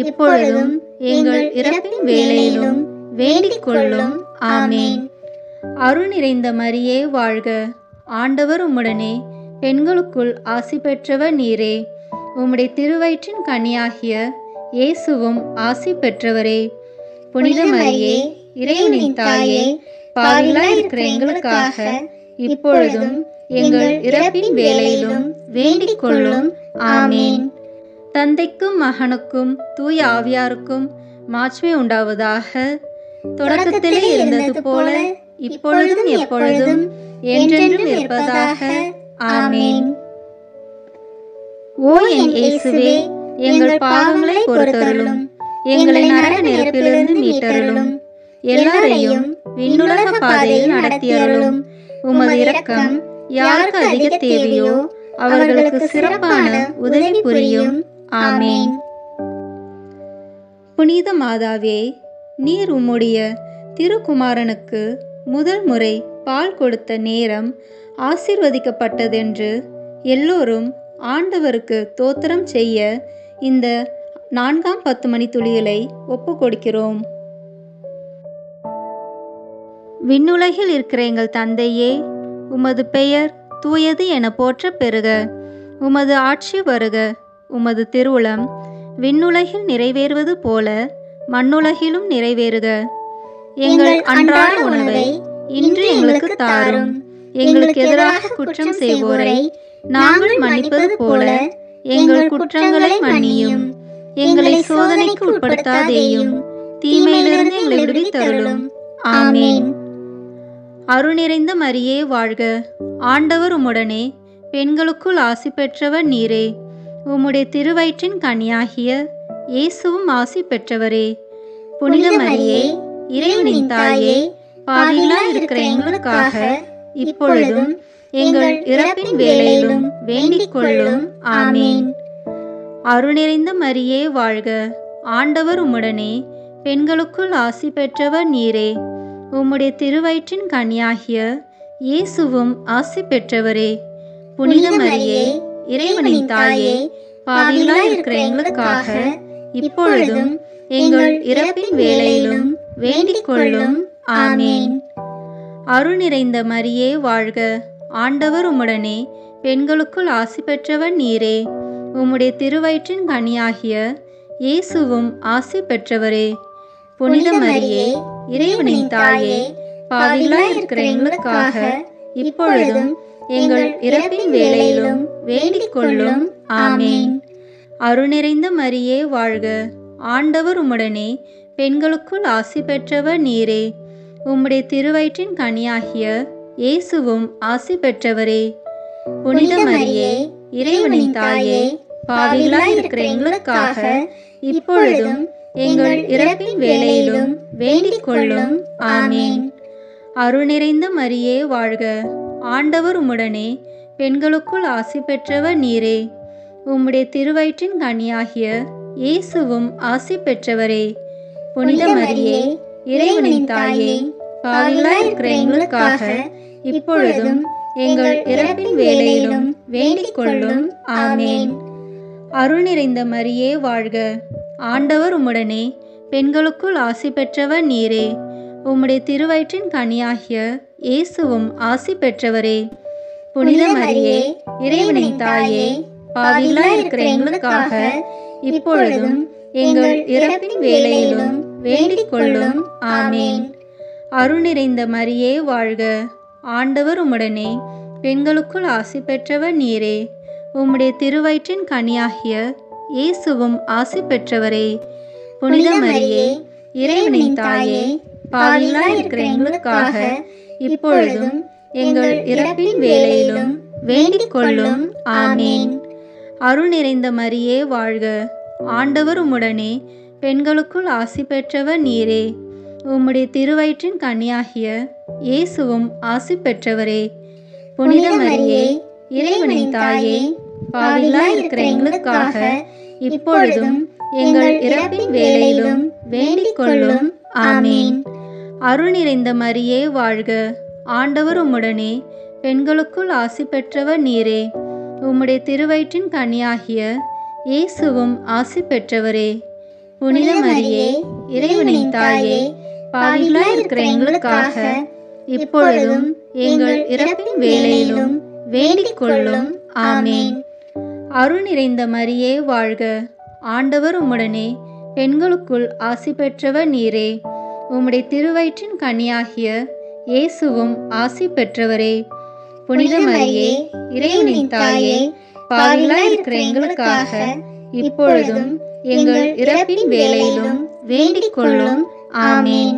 இப்பொழுதும் எங்கள் இறப்பின் வேளையிலும் வேண்டிக் கொள்ளும். ஆமேன். அருள் நிறைந்த மரியே வாழ்க. ஆண்டவர் உம்முடனே, பெண்களுக்குள் ஆசி பெற்றவர் நீரே. உம்முடைய திருவயிற்றின் கனியாகிய இயேசுவும் ஆசி பெற்றவரே. புனித மரியே, இறைவனின் தாயே, பாவிகளாய் இருக்கிற எங்களுக்காக இப்பொழுதும் எங்கள் இறப்பின் வேளையிலும் வேண்டிக் கொள்ளும். ஆமேன். தந்தைக்கும் மகனுக்கும் தூய ஆவியாருக்கும் மாட்சிமை உண்டாவதாக. தொடக்கத்திலே இருந்தது போல இப்பொழுதும் எப்பொழுதும் என்றென்றும் இருப்பதாக. ஆமேன். ஓ என் இயேசுவே, எங்கள் பாவங்களை பொறுத்தருளும், எங்களை நரக நெருப்பிலிருந்து மீட்டருளும், எல்லாரையும் விண்ணுலக பாதையில் நடத்தியருளும். உமது இரக்கம் யாருக்கு அதிக தேவையோ அவர்களுக்கு சிறப்பான உதவி புரியும். ஆமேன். புனித மாதாவே, நீர் உம்முடைய திருக்குமாரனுக்கு முதல் முறை பால் கொடுத்த நேரம் ஆசீர்வதிக்கப்பட்டதென்று எல்லோரும் ஆண்டவருக்கு தோத்திரம் செய்ய இந்த 4ஆம் 10 மணி துளிகளை ஒப்பு கொடுக்கிறோம். விண்ணுலகில் இருக்கிற எங்கள் தந்தையே, உமது பெயர் தூயது என போற்ற பெறுக. உமது ஆட்சி வருக. உமது திருவுளம் விண்ணுலகில் நிறைவேறுவது போல மண்ணுலகிலும் நிறைவேறுக. எங்கள் அன்றாட உணவை இன்று எங்களுக்கு தாரும். எங்களுக்கு எதிராக குற்றம் செய்வோரை நாங்கள் மன்னிப்பது போல எங்கள் குற்றங்களை மன்னியும். எங்களை சோதனைக்கு உட்படுத்தாதேயும், தீமையிலிருந்து எங்களை விடுவித்தருளும். ஆமேன். அருள் நிறைந்த மரியே வாழ்க. ஆண்டவர் உம்முடனே, பெண்களுக்குள் ஆசி பெற்றவர் நீரே. உம்முடைய திருவயிற்றின் கனியாகிய இயேசுவும் ஆசி பெற்றவரே. புனித மரியே, இறைவனின் தாயே, பாவிகளாய் இருக்கிற எங்களுக்காக இப்பொழுதும் எங்கள் இறப்பின் வேளையிலும் வேண்டிக் கொள்ளும். ஆமேன். அருள் நிறைந்த மரியே வாழ்க. ஆண்டவர் உம்முடனே, பெண்களுக்குள் ஆசி பெற்றவர் நீரே. உம்முடைய திருவயிற்றின் கனியாகிய இயேசுவும் ஆசி பெற்றவரே. புனித மரியே, இறைவனின் தாயே, பாவிகளாய் இருக்கிற எங்களுக்காக இப்பொழுதும் எங்கள் இறப்பின் வேளையிலும் வேண்டிக் கொள்ளும். ஆமேன். அருள் நிறைந்த மரியே வாழ்க. ஆண்டவர் உம்முடனே, பெண்களுக்குள் ஆசி பெற்றவர் நீரே. உம்முடைய திருவயிற்றின் கனியாகிய இயேசுவும் ஆசி பெற்றவரே. புனித மரியே, இறைவனின் தாயே, பாவிகளாய் இருக்கிற எங்களுக்காக இப்பொழுதும் எங்கள் இறப்பின் வேளையிலும் வேண்டிக் கொள்ளும். ஆமேன். அருள்நிறைந்த மரியே வாழ்க. ஆண்டவர் உம்முடனே, பெண்களுக்குள் ஆசி பெற்றவர் நீரே. உம்முடைய திருவயிற்றின் கனியாகிய இயேசுவும் ஆசி பெற்றவரே. புனித மரியே, இறைவனின் தாயே, பாவிகளாய் இருக்கிற எங்களுக்காக இப்பொழுதும் எங்கள் இறப்பின் வேளையிலும் வேண்டிக் கொள்ளும். ஆமேன். அருள்நிறைந்த மரியே வாழ்க. ஆண்டவர் உம்முடனே, பெண்களுக்குள் ஆசி பெற்றவர் நீரே. உம்முடைய திருவயிற்றின் கனியாகிய இயேசுவும் ஆசி பெற்றவரே. புனித மரியே, இறைவனின் தாயே, பாவிகளாய் இருக்கிற எங்களுக்காக இப்பொழுதும் எங்கள் இறப்பின் வேளையிலும் வேண்டிக் கொள்ளும். ஆமேன். அருள் நிறைந்த மரியே வாழ்க. ஆண்டவர் உம்முடனே, பெண்களுக்குள் ஆசி பெற்றவர் நீரே. உம்முடைய திருவயிற்றின் கனியாகிய இயேசுவும் ஆசி பெற்றவரே. புனித மரியே, இறைவனின் தாயே, பாவிகளாய் இருக்கிற எங்களுக்காக இப்பொழுதும் எங்கள் இறப்பின் வேளையிலும் வேண்டிக் கொள்ளும். ஆமேன். அருள் நிறைந்த மரியே வாழ்க. ஆண்டவர் உம்முடனே, பெண்களுக்குள் ஆசி பெற்றவர் நீரே. உம்முடைய திருவயிற்றின் கனியாகிய இயேசுவும் ஆசி பெற்றவரே. புனித மரியே, இறைவனின் தாயே, பாவிகளாய் இருக்கிற எங்களுக்காக இப்பொழுதும் எங்கள் இறப்பின் வேளையிலும் வேண்டிக் கொள்ளும். ஆமேன். அருள் நிறைந்த மரியே வாழ்க. ஆண்டவர் உம்முடனே, பெண்களுக்குள் ஆசி பெற்றவர் நீரே. உம்முடைய திருவயிற்றின் கனியாகிய இயேசுவும் ஆசி பெற்றவரே. புனித மரியே, இறைவனின் தாயே, பாவிகளாய் இருக்கிற எங்களுக்காக இப்பொழுதும் எங்கள் இறப்பின் வேளையிலும் வேண்டிக் கொள்ளும். ஆமேன். அருள் நிறைந்த மரியே வாழ்க. ஆண்டவர் உம்முடனே, பெண்களுக்குள் ஆசி பெற்றவர் நீரே. உம்முடைய திருவயிற்றின் கனியாகிய இயேசுவும் ஆசி பெற்றவரே. புனித மரியே, இறைவனின் தாயே, பாவிகளாய் இருக்கிற எங்களுக்காக இப்பொழுதும் எங்கள் இறப்பின் வேளையிலும் வேண்டிக் கொள்ளும். ஆமேன். அருள் நிறைந்த மரியே வாழ்க. ஆண்டவர் உம்முடனே, பெண்களுக்குள் ஆசி பெற்றவர் நீரே. உம்முடைய திருவயிற்றின் கனியாகிய இயேசுவும் ஆசி பெற்றவரே. புனித மரியே, இறைவனின் தாயே, பாவிகளாய் இருக்கிற எங்களுக்காக இப்பொழுதும் எங்கள் இறப்பின் வேளையிலும் வேண்டிக் கொள்ளும். ஆமேன்.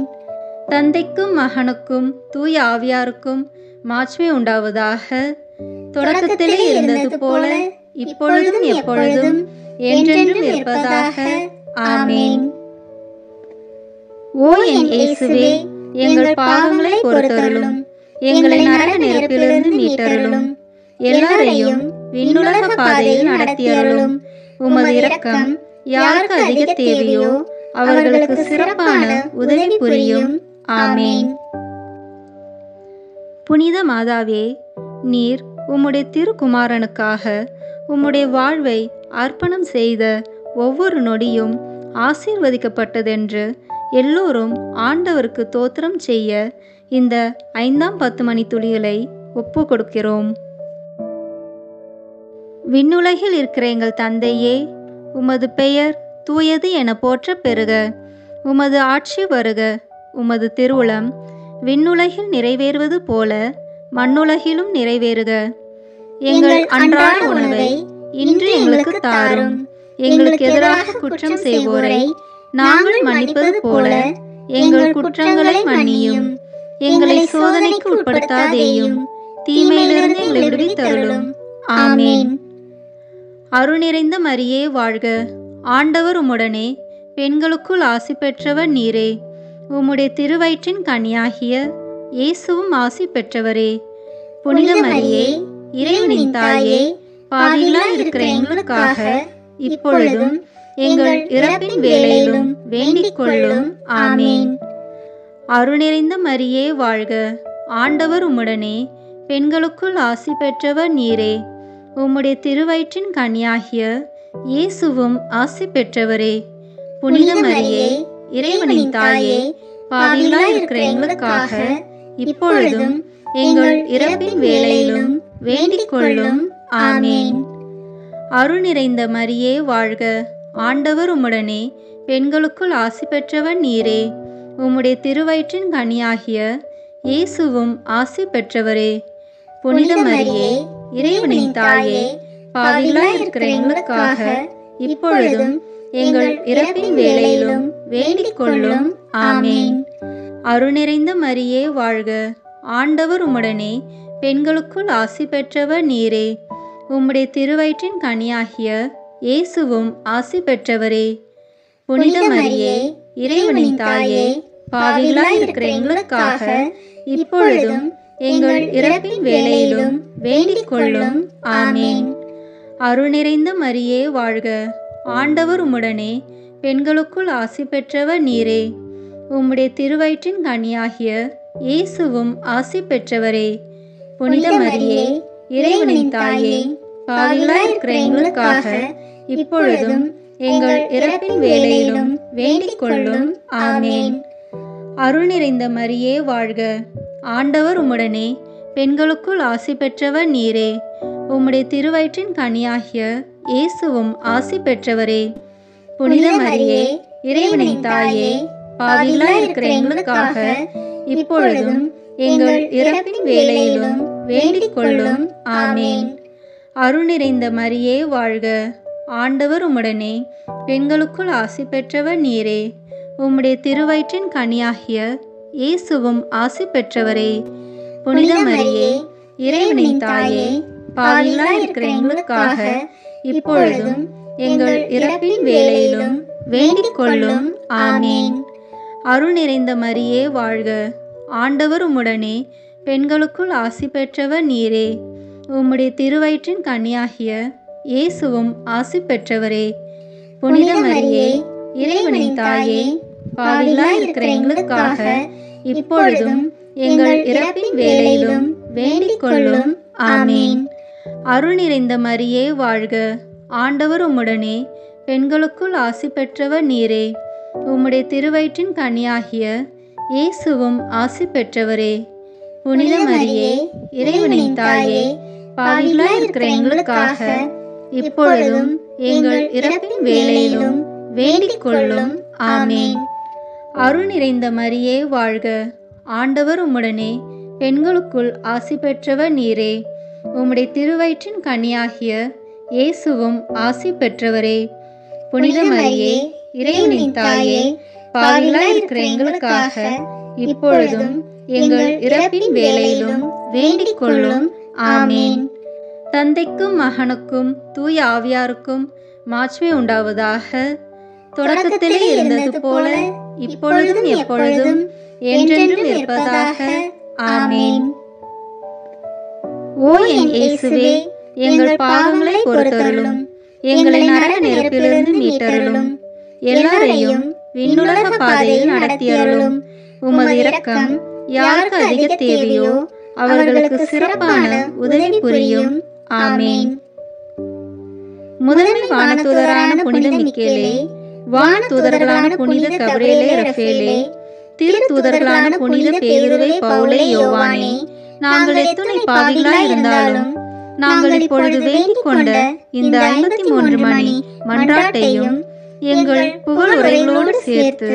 தந்தைக்கும் மகனுக்கும் தூய ஆவியாருக்கும் மாட்சிமை உண்டாவதாக. தொடக்கத்திலே இருந்தது போல இப்பொழுதும் எப்பொழுதும் என்றென்றும் இருப்பதாக. ஆமேன். ஓ என் இயேசுவே, எங்கள் பாவங்களை பொறுத்தருளும், எங்களை நரக நெருப்பிலிருந்து மீட்டருளும், எல்லாரையும் விண்ணுலக பாதையில் நடத்தியருளும். உமது இரக்கம் யாருக்கு அதிக தேவையோ அவர்களுக்கு சிறப்பான உதவி புரியும். ஆமேன். புனித மாதாவே, நீர் உம்முடைய திருக்குமாரனுக்காக உம்முடைய வாழ்வை அர்ப்பணம் செய்த ஒவ்வொரு நொடியும் ஆசீர்வதிக்கப்பட்டதென்று எல்லோரும் ஆண்டவருக்கு தோத்திரம் செய்ய இந்த 5ஆம் 10 மணி துளிகளை ஒப்பு கொடுக்கிறோம். விண்ணுலகில் இருக்கிற எங்கள் தந்தையே, உமது பெயர் தூயது என போற்ற பெறுக. உமது ஆட்சி வருக. உமது திருவுளம் விண்ணுலகில் நிறைவேறுவது போல மண்ணுலகிலும் நிறைவேறுக. எங்கள் அன்றாட உணவை இன்று எங்களுக்கு தாரும். எங்களுக்கு எதிராக குற்றம் செய்வோரை நாங்கள் மன்னிப்பது போல எங்கள் குற்றங்களை மன்னியும். எங்களை சோதனைக்கு உட்படுத்தாதேயும், தீமையிலிருந்து எங்களை விடுவித்தருளும். ஆமேன். அருள் நிறைந்த மரியே வாழ்க. ஆண்டவர் உம்முடனே, பெண்களுக்குள் ஆசி பெற்றவர் நீரே. உம்முடைய திருவயிற்றின் கனியாகிய இயேசுவும் ஆசி பெற்றவரே. புனித மரியே, இறைவனின் தாயே, பாவிகளாய் இருக்கிற எங்களுக்காக இப்பொழுதும் எங்கள் இறப்பின் வேளையிலும் வேண்டிக் கொள்ளும். ஆமேன். அருள் நிறைந்த மரியே வாழ்க. ஆண்டவர் உம்முடனே, பெண்களுக்குள் ஆசி பெற்றவர் நீரே. உம்முடைய திருவயிற்றின் கனியாகிய இயேசுவும் ஆசி பெற்றவரே. புனித மரியே, இறைவனின் தாயே, பாவிகளாய் இருக்கிற எங்களுக்காக இப்பொழுதும் எங்கள் இறப்பின் வேளையிலும் வேண்டிக் கொள்ளும். ஆமேன். அருள் நிறைந்த மரியே வாழ்க, ஆண்டவர் உம்முடனே, பெண்களுக்குள் ஆசி பெற்றவர் நீரே. உம்முடைய திருவயிற்றின் கனியாகிய இயேசுவும் ஆசி பெற்றவரே. புனித மரியே, இறைவனின் தாயே, பாவிகளாய் இருக்கிற எங்களுக்காக இப்பொழுதும் எங்கள் இறப்பின் வேளையிலும் வேண்டிக் கொள்ளும். ஆமேன். அருள் நிறைந்த மரியே வாழ்க, ஆண்டவர் உம்முடனே, பெண்களுக்குள் ஆசி பெற்றவர் நீரே. உம்முடைய திருவயிற்றின் கனியாகிய இயேசுவும் ஆசி பெற்றவரே. புனித மரியே, இறைவனின் தாயே, பாவிகளாய் இருக்கிற எங்களுக்காக இப்பொழுதும் எங்கள் இறப்பின் வேளையிலும் வேண்டிக் கொள்ளும். ஆமேன். அருள் நிறைந்த மரியே வாழ்க, ஆண்டவர் உம்முடனே, பெண்களுக்குள் ஆசி பெற்றவர் நீரே. உம்முடைய திருவயிற்றின் கனியாகிய இயேசுவும் ஆசி பெற்றவரே. புனித மரியே, இறைவனின் தாயே, பாவிகளாய் இருக்கிற எங்களுக்காக இப்பொழுதும் எங்கள் இறப்பின் வேளையிலும் வேண்டிக் கொள்ளும். ஆமேன். அருள் நிறைந்த மரியே வாழ்க, ஆண்டவர் உம்முடனே, பெண்களுக்குள் ஆசி பெற்றவர் நீரே. உம்முடைய திருவயிற்றின் கனியாகிய இயேசுவும் ஆசி பெற்றவரே. புனித மரியே, இறைவனின் தாயே, பாவிகளாய் இருக்கிற எங்களுக்காக இப்பொழுதும் எங்கள் இறப்பின் வேளையிலும் வேண்டிக் கொள்ளும். ஆமேன். அருள் நிறைந்த மரியே வாழ்க, ஆண்டவர் உம்முடனே, பெண்களுக்குள் ஆசி பெற்றவர் நீரே. உம்முடைய திருவயிற்றின் கனியாகிய இயேசுவும் ஆசி பெற்றவரே. புனித மரியே, இறைவனின் தாயே, பாவிகளாய் இருக்கிற எங்களுக்காக இப்பொழுதும் எங்கள் இறப்பின் வேளையிலும் வேண்டிக் கொள்ளும். ஆமேன். அருள் நிறைந்த மரியே வாழ்க, ஆண்டவர் உம்முடனே, பெண்களுக்குள் ஆசி பெற்றவர் நீரே. உம்முடைய திருவயிற்றின் கனியாகிய இயேசுவும் ஆசி பெற்றவரே. புனித மரியே, இறைவனின் தாயே, பாவிகளாய் இருக்கிற எங்களுக்காக இப்பொழுதும் எங்கள் இறப்பின் வேளையிலும் வேண்டிக் கொள்ளும். ஆமேன். அருள் நிறைந்த மரியே வாழ்க, ஆண்டவர் உம்முடனே, பெண்களுக்குள் ஆசி பெற்றவர் நீரே. உம்முடைய திருவயிற்றின் கனியாகிய இயேசுவும் ஆசி பெற்றவரே. புனித மரியே, இறைவனின் தாயே, பாவிகளாய் இருக்கிற எங்களுக்காக இப்பொழுதும் எங்கள் இறப்பின் வேளையிலும் வேண்டிக் கொள்ளும். ஆமேன். அருள் நிறைந்த மரியே வாழ்க, ஆண்டவர் உம்முடனே, பெண்களுக்குள் ஆசி பெற்றவர் நீரே. உம்முடைய திருவயிற்றின் கனியாகிய இயேசுவும் ஆசி பெற்றவரே. புனித மரியே, இறைவனின் தாயே, பாவிகளாய் இருக்கிற எங்களுக்காக இப்பொழுதும் எங்கள் இறப்பின் வேளையிலும் வேண்டிக் கொள்ளும். ஆமேன். தந்தைக்கும் மகனுக்கும் தூய ஆவியாருக்கும் மாட்சிமை உண்டாவதாக. தொடக்கத்திலே இருந்தது போல இப்பொழுதும் எப்பொழுதும் என்றென்றும் இருப்பதாக. ஆமேன். ஓ என் இயேசுவே, எங்கள் பாவங்களை பொறுத்தருளும், எங்களை நரக நெருப்பிலிருந்து மீட்டருளும், எல்லாரையும் விண்ணுலக பாதையில் நடத்தியருளும். உமது இரக்கம் யாருக்கு அதிக தேவையோ அவர்களுக்கு சிறப்பான உதவி புரியும். ஆமேன். முதன்மை வானதூதரான புனித மிக்கேலே, வானதூதர்களான புனித கபிரியேலே ரஃபேலே, திரு தூதர்களான புனித பேதுருவே, பவுலே, யோவானே, நாங்கள் எத்துணை பாவிகளாய் இருந்தாலும் நாங்கள் இப்பொழுது வேண்டிக் கொண்ட இந்த 53 மணி மன்றாட்டையும் எங்கள் புகழுரைகளோடு சேர்த்து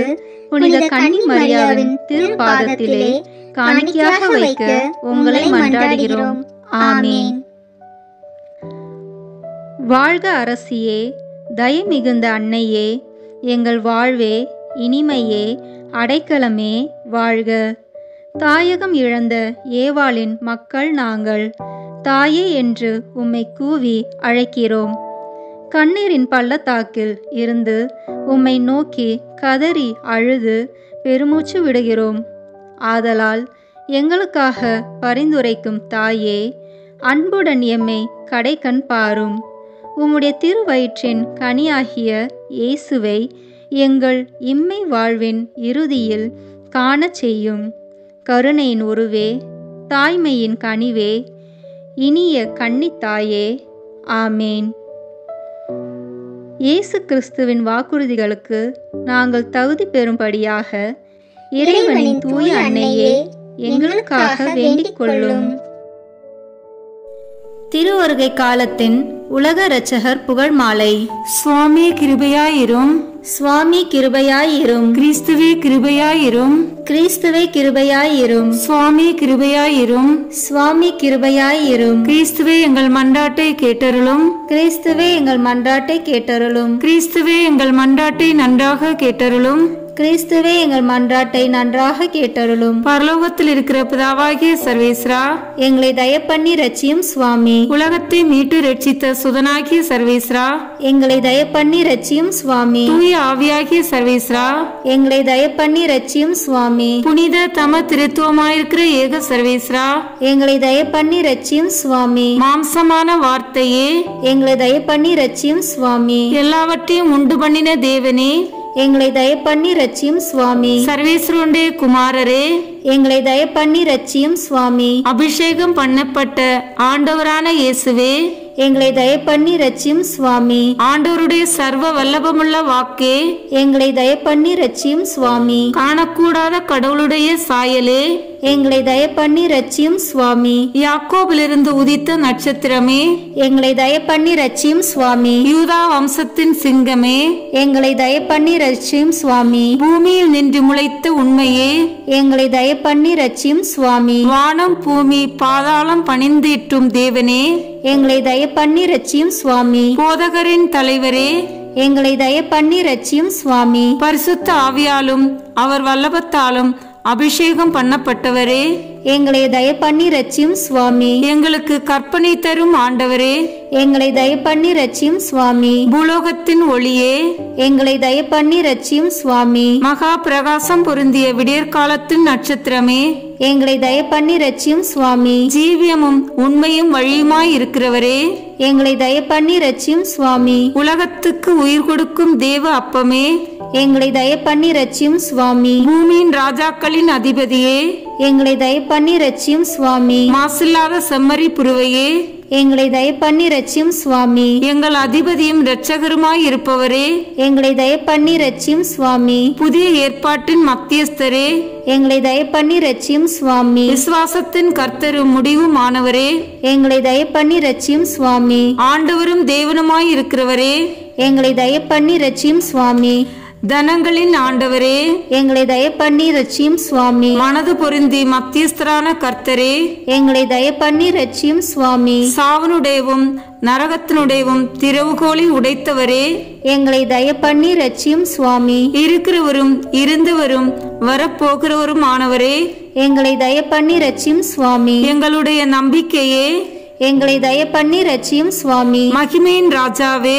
புனித கன்னி மரியாவின் திருப்பாதத்திலே காணிக்கையாக வைக்க உங்களை மன்றாடுகிறோம். ஆமேன். வாழ்க அரசியே, தயை மிகுந்த அன்னையே, எங்கள் வாழ்வே, இனிமையே, அடைக்கலமே, வாழ்க. தாயகம் இழந்த ஏவாளின் மக்கள் நாங்கள், தாயே என்று உம்மை கூவி அழைக்கிறோம். கண்ணீரின் பள்ளத்தாக்கில் இருந்து உம்மை நோக்கி கதறி அழுது பெருமூச்சு விடுகிறோம். ஆதலால் எங்களுக்காக பரிந்துரைக்கும் தாயே, அன்புடன் எம்மை கடைக்கண் பாரும். உம்முடைய திருவயிற்றின் கனியாகிய இயேசுவை எங்கள் இம்மை வாழ்வின் இறுதியில் காணச் செய்யும். கருணையின் உருவே, தாய்மையின் கனிவே, இனிய கன்னித்தாயே. ஆமேன். இயேசு கிறிஸ்துவின் வாக்குறுதிகளுக்கு நாங்கள் தகுதி பெறும்படியாக இறைவனின் தூய அன்னையே, எங்களுக்காக வேண்டிக் கொள்ளும். திருவருகை காலத்தின் உலக இரட்சகர் புகழ் மாலை. சுவாமி கிருபையாயிரும். சுவாமி கிருபையாயிரும். கிறிஸ்துவே கிருபையாயிரும். கிறிஸ்துவே கிருபையாயிரும். சுவாமி கிருபையாயிரும். சுவாமி கிருபையாயிரும். கிறிஸ்துவே எங்கள் மன்றாட்டை கேட்டருளும். கிறிஸ்துவே எங்கள் மன்றாட்டை கேட்டருளும். கிறிஸ்துவே எங்கள் மன்றாட்டை நன்றாக கேட்டருளும். கிறிஸ்துவே எங்கள் மன்றாட்டை நன்றாக கேட்டருளும். பரலோகத்தில் இருக்கிற பிதாவாகிய சர்வேஸ்வரா, எங்களை தயப்பண்ணி ரட்சியும் சுவாமி. உலகத்தை மீட்டு ரட்சித்த சுதனாகிய சர்வேஸ்வரா, எங்களை தயப்பண்ணி ரட்சியும் சுவாமி. தூய ஆவியாகிய சர்வேஸ்வரா, எங்களை தயப்பண்ணி ரட்சியும் சுவாமி. புனித தம திருத்துவமாயிருக்கிற ஏக சர்வேஸ்வரா, எங்களை தயப்பண்ணி ரட்சியும் சுவாமி. மாம்சமான வார்த்தையே, எங்களை தயப்பண்ணி ரட்சியும் சுவாமி. எல்லாவற்றையும் உண்டு பண்ணின தேவனே, எங்களை தயப்பண்ணி ரட்சியும் சுவாமி. சர்வேஸ்வருடைய குமாரரே, எங்களை தயப்பண்ணி ரட்சியும் சுவாமி. அபிஷேகம் பண்ணப்பட்ட ஆண்டவரான இயேசுவே, எங்களை தயப்பண்ணி ரட்சியும் சுவாமி. ஆண்டவருடைய சர்வ வல்லபமுள்ள வாக்கே, எங்களை தயப்பண்ணி ரட்சியும் சுவாமி. காணக்கூடாத கடவுளுடைய சாயலே, எங்களை தயப்பண்ணி ரட்சியும் சுவாமி. யாக்கோபிலிருந்து உதித்த நட்சத்திரமே, எங்களை தயப்பண்ணி ரட்சியும் சுவாமி. யூதா வம்சத்தின் சிங்கமே, எங்களை தயப்பண்ணி ரட்சியும் சுவாமி. பூமியில் நின்று முளைத்த உண்மையே, எங்களை தயப்பண்ணி ரட்சியும் சுவாமி. வானம் பூமி பாதாளம் பணிந்திட்டும் தேவனே, எங்களை தயப்பண்ணி ரட்சியும் சுவாமி. போதகரின் தலைவரே, எங்களை தயப்பண்ணி ரட்சியும் சுவாமி. பரிசுத்த ஆவியாலும் அவர் வல்லபத்தாலும் அபிஷேகம் பண்ணப்பட்டவரே, எங்களை தயப்பண்ணி ரட்சியும் சுவாமி. எங்களுக்கு கற்பனை தரும் ஆண்டவரே, எங்களை தயப்பண்ணி ரட்சியும் சுவாமி. பூலோகத்தின் ஒளியே, எங்களை தயப்பண்ணி ரட்சியும் சுவாமி. மகா பிரகாசம் பொருந்திய விடியற்காலத்தின் நட்சத்திரமே, எங்களை தயப்பண்ணி ரட்சியும் சுவாமி. ஜீவியமும் உண்மையும் வழியுமாய் இருக்கிறவரே, எங்களை தயப்பண்ணி ரட்சியும் சுவாமி. உலகத்துக்கு உயிர் கொடுக்கும் தேவ அப்பமே, எங்களை தயப்பண்ணி ரட்சியும் சுவாமி. பூமியின் ராஜாக்களின் அதிபதியே, எங்களை தயப்பண்ணி ரட்சியும் சுவாமி. மாசில்லாத செம்மறி புருவையே, எங்களை தயப்பண்ணி ரட்சியும் சுவாமி. எங்கள் அதிபதியும் இரட்சகருமாய் இருப்பவரே, எங்களை தயப்பண்ணி ரட்சியும் சுவாமி. புதிய ஏற்பாட்டின் மத்தியஸ்தரே, எங்களை தயப்பண்ணி ரட்சியும் சுவாமி. விசுவாசத்தின் கர்த்தரும் முடிவுமானவரே, எங்களை தயப்பண்ணி ரட்சியும் சுவாமி. ஆண்டவரும் தேவனுமாய் இருக்கிறவரே, எங்களை தயப்பண்ணி ரட்சியும் சுவாமி. தனங்களின் ஆண்டவரே, எங்களை தயப்பண்ணி ரட்சியும் சுவாமி. மனது பொருந்தி மத்தியஸ்தரான கர்த்தரே, எங்களை தயப்பண்ணி ரட்சியும் சுவாமி. சாவனுடையவும் நரகத்தினுடையவும் திறவுகோலை உடைத்தவரே, எங்களை தயப்பண்ணி ரட்சியும் சுவாமி. இருக்கிறவரும் இருந்தவரும் வரப்போகிறவரும் ஆனவரே, எங்களை தயப்பண்ணி ரட்சியும் சுவாமி. எங்களுடைய நம்பிக்கையே, எங்களை தயப்பண்ணி ரட்சியும் சுவாமி. மகிமையின் ராஜாவே,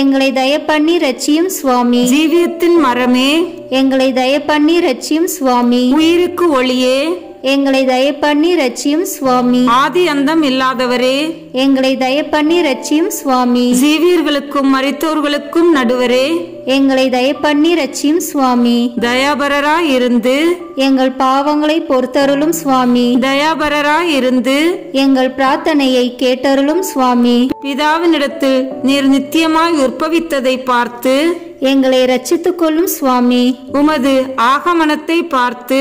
எங்களை தயப்பண்ணி ரட்சியும் சுவாமி. ஜீவியத்தின் மரமே, எங்களை தயப்பண்ணி ரட்சியும் சுவாமி. உயிருக்கு ஒளியே, எங்களை தயப்பண்ணி ரட்சியும் சுவாமி. ஆதி அந்தம் இல்லாதவரே, எங்களை தயப்பண்ணி ரட்சியும் சுவாமி. ஜீவியர்களுக்கும் மரித்தோர்களுக்கும் நடுவரே, எங்களை தயப்பண்ணி ரட்சியும் சுவாமி. தயாபரராய் இருந்து எங்கள் பாவங்களை பொறுத்தருளும் சுவாமி. தயாபரராய் இருந்து எங்கள் பிரார்த்தனையை கேட்டருளும் சுவாமி. பிதாவினிடத்தில் நீர் நித்தியமாய் உற்பவித்ததை பார்த்து எங்களை ரட்சித்துக் கொள்ளும் சுவாமி. உமது ஆகமனத்தை பார்த்து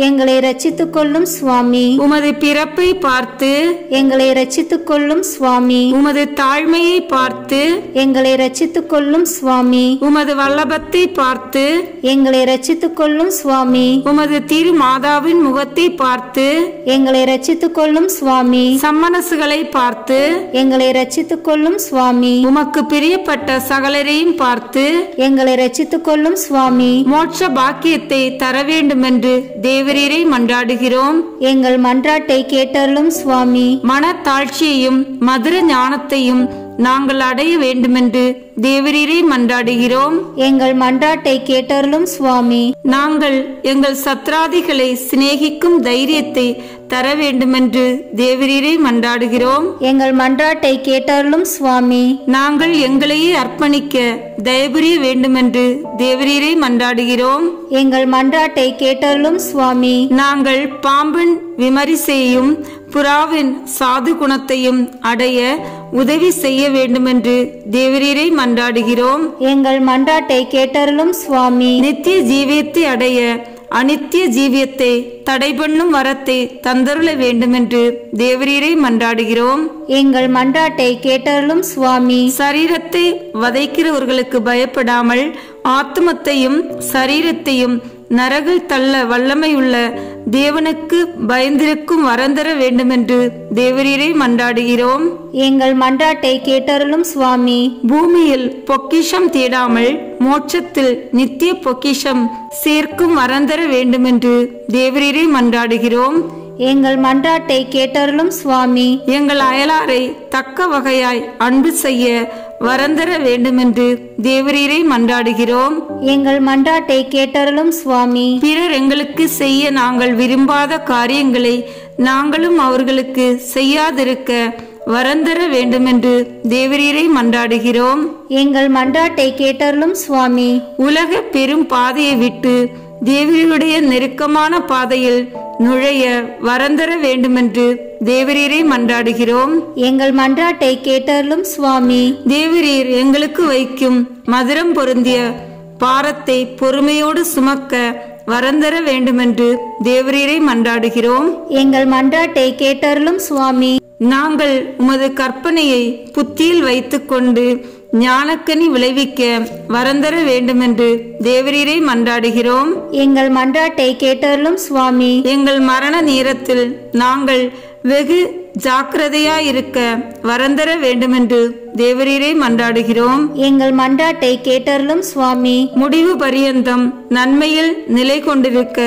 எங்களை ரட்சித்துக் கொள்ளும் சுவாமி. உமது பிறப்பை பார்த்து எங்களை ரட்சித்துக் கொள்ளும் சுவாமி. உமது தாழ்மையை பார்த்து எங்களை ரட்சித்துக் கொள்ளும் சுவாமி. உமது வல்லபத்தை பார்த்து எங்களை ரட்சித்துக் கொள்ளும் சுவாமி. உமது திரு மாதாவின் முகத்தை பார்த்து எங்களை ரட்சித்துக் கொள்ளும் சுவாமி. சம்மனசுகளை பார்த்து எங்களை ரட்சித்துக் கொள்ளும் சுவாமி. உமக்கு பிரியப்பட்ட சகலரையும் பார்த்து எங்களை ரட்சித்துக் கொள்ளும் சுவாமி. மோட்ச பாக்கியத்தை தர வேண்டும் என்று தேவரீரை மன்றாடுகிறோம். எங்கள் மன்றாட்டை கேட்டருளும் சுவாமி. மனத்தாழ்ச்சியையும் மதுர ஞானத்தையும் நாங்கள் அடைய வேண்டுமென்று தேவரீரை மன்றாடுகிறோம். எங்கள் மன்றாட்டை கேட்டருளும் சுவாமி. நாங்கள் எங்கள் சத்ராதிகளை சிநேகிக்கும் தைரியத்தை தர வேண்டுமென்று தேவரீரை மன்றாடுகிறோம். எங்கள் மன்றாட்டை கேட்டருளும் சுவாமி. நாங்கள் எங்களையே அர்ப்பணிக்க தயபுரிய வேண்டுமென்று தேவரீரை மன்றாடுகிறோம். எங்கள் மன்றாட்டை கேட்டருளும் சுவாமி. நாங்கள் பாம்பின் விமரிசையும் புறாவின் சாது குணத்தையும் அடைய உதவி செய்ய வேண்டுமென்று தேவரீரை மன்றாடுகிறோம். எங்கள் மன்றாட்டை கேட்டருளும் சுவாமி. நித்திய ஜீவியத்தை அடைய அனித்திய ஜீவியத்தை தடை பண்ணும் வரத்தை தந்தருள வேண்டுமென்று தேவரீரை மன்றாடுகிறோம். எங்கள் மன்றாட்டை கேட்டருளும் சுவாமி. சரீரத்தை வதைக்கிறவர்களுக்கு பயப்படாமல் ஆத்மத்தையும் சரீரத்தையும் நரகில் தள்ள வல்லமையுள்ள தேவனுக்கு பயந்திருக்கும் வரந்தர வேண்டுமென்று தேவரீரை மன்றாடுகிறோம். எங்கள் மன்றாட்டை கேட்டருளும் சுவாமி. பூமியில் பொக்கிஷம் தேடாமல் மோட்சத்தில் நித்திய பொக்கிஷம் சேர்க்கும் வரந்தர வேண்டுமென்று தேவரீரை மன்றாடுகிறோம். எங்கள் மன்றாட்டை கேட்டருளும் சுவாமி. எங்கள் அயலாரை தக்க வகையாய் அன்பு செய்ய வரந்தர வேண்டுமென்று தேவரீரை மன்றாடுகிறோம். எங்கள் மன்றாட்டை கேட்டருளும் சுவாமி. பிறர் எங்களுக்கு செய்ய நாங்கள் விரும்பாத காரியங்களை நாங்களும் அவர்களுக்கு செய்யாதிருக்க வரந்தர வேண்டுமென்று தேவரீரை மன்றாடுகிறோம். எங்கள் மன்றாட்டை கேட்டருளும் சுவாமி. உலக பெரும் பாதையை விட்டு தேவரீருடைய நெருக்கமான பாதையில் நுழைய வரந்தர வேண்டுமென்று தேவரீரை மன்றாடுகிறோம். எங்கள் மன்றாட்டை கேட்டருளும் சுவாமி. தேவரீர் எங்களுக்கு வைக்கும் மதுரம் பொருந்திய பாரத்தை பொறுமையோடு சுமக்க வரந்தர வேண்டுமென்று தேவரீரை மன்றாடுகிறோம். எங்கள் மன்றாட்டை கேட்டருளும் சுவாமி. நாங்கள் உமது கற்பனையை புத்தியில் வைத்துக்கொண்டு ஞானக்கனி விளைவிக்க வரந்தர வேண்டுமென்று தேவரீரை மன்றாடுகிறோம். எங்கள் மன்றாட்டை கேட்டருளும் சுவாமி. எங்கள் மரண நேரத்தில் நாங்கள் வெகு ஜாக்கிரதையாயிருக்க வரந்தர வேண்டுமென்று தேவரீரை மன்றாடுகிறோம். எங்கள் மன்றாட்டை கேட்டருளும் சுவாமி. முடிவு பரியந்தம் நன்மையில் நிலை கொண்டிருக்க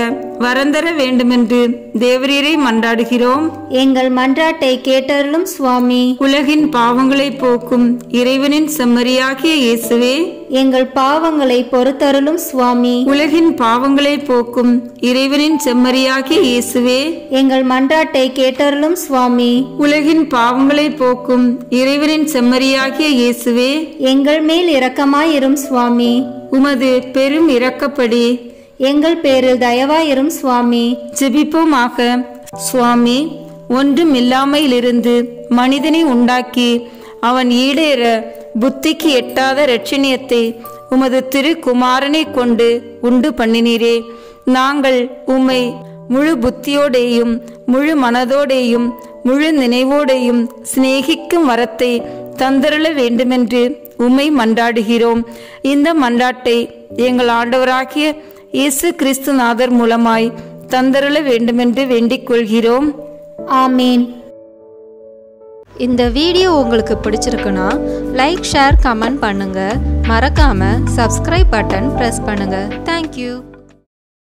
வரந்தர வேண்டுமென்று தேவரீரை மன்றாடுகிறோம். எங்கள் மன்றாட்டை கேட்டருளும் சுவாமி. உலகின் பாவங்களை போக்கும் இறைவனின் செம்மறியாகிய இயேசுவே, எங்கள் பாவங்களை பொறுத்தருளும் சுவாமி. உலகின் பாவங்களை போக்கும் இறைவனின் செம்மறியாகிய இயேசுவே, எங்கள் மன்றாட்டை கேட்டருளும் சுவாமி. உலகின் பாவங்களை போக்கும் இறைவனின் செம்மறியாகிய இயேசுவே, எங்கள் மேல் இரக்கமாயிரும் சுவாமி. உமது பெரும் இரக்கப்படி எங்கள் பேரில் தயவாயிரும் சுவாமி. ஜெபிப்போமாக. சுவாமி, ஒன்றும் இல்லாமையிலிருந்து மனிதனை உண்டாக்கி அவன் ஈடேற புத்திக்கு எட்டாத இரட்சணியத்தை உமது திருக்குமாரனை கொண்டு உண்டு பண்ணினீரே. நாங்கள் உம்மை முழு புத்தியோடேயும் முழு மனதோடேயும் முழு நினைவோடையும் சிநேகிக்கும் வரத்தை தந்தருள வேண்டுமென்று உம்மை மன்றாடுகிறோம். இந்த மன்றாட்டை எங்கள் ஆண்டவராகிய இயேசு கிறிஸ்துநாதர் மூலமாய் தந்தருள வேண்டுமென்று வேண்டிக் கொள்கிறோம். ஆமீன். இந்த வீடியோ உங்களுக்கு பிடிச்சிருக்குன்னா லைக், ஷேர், கமெண்ட் பண்ணுங்க. மறக்காம சப்ஸ்கிரைப் பட்டன் பிரஸ் பண்ணுங்க. தேங்க்யூ.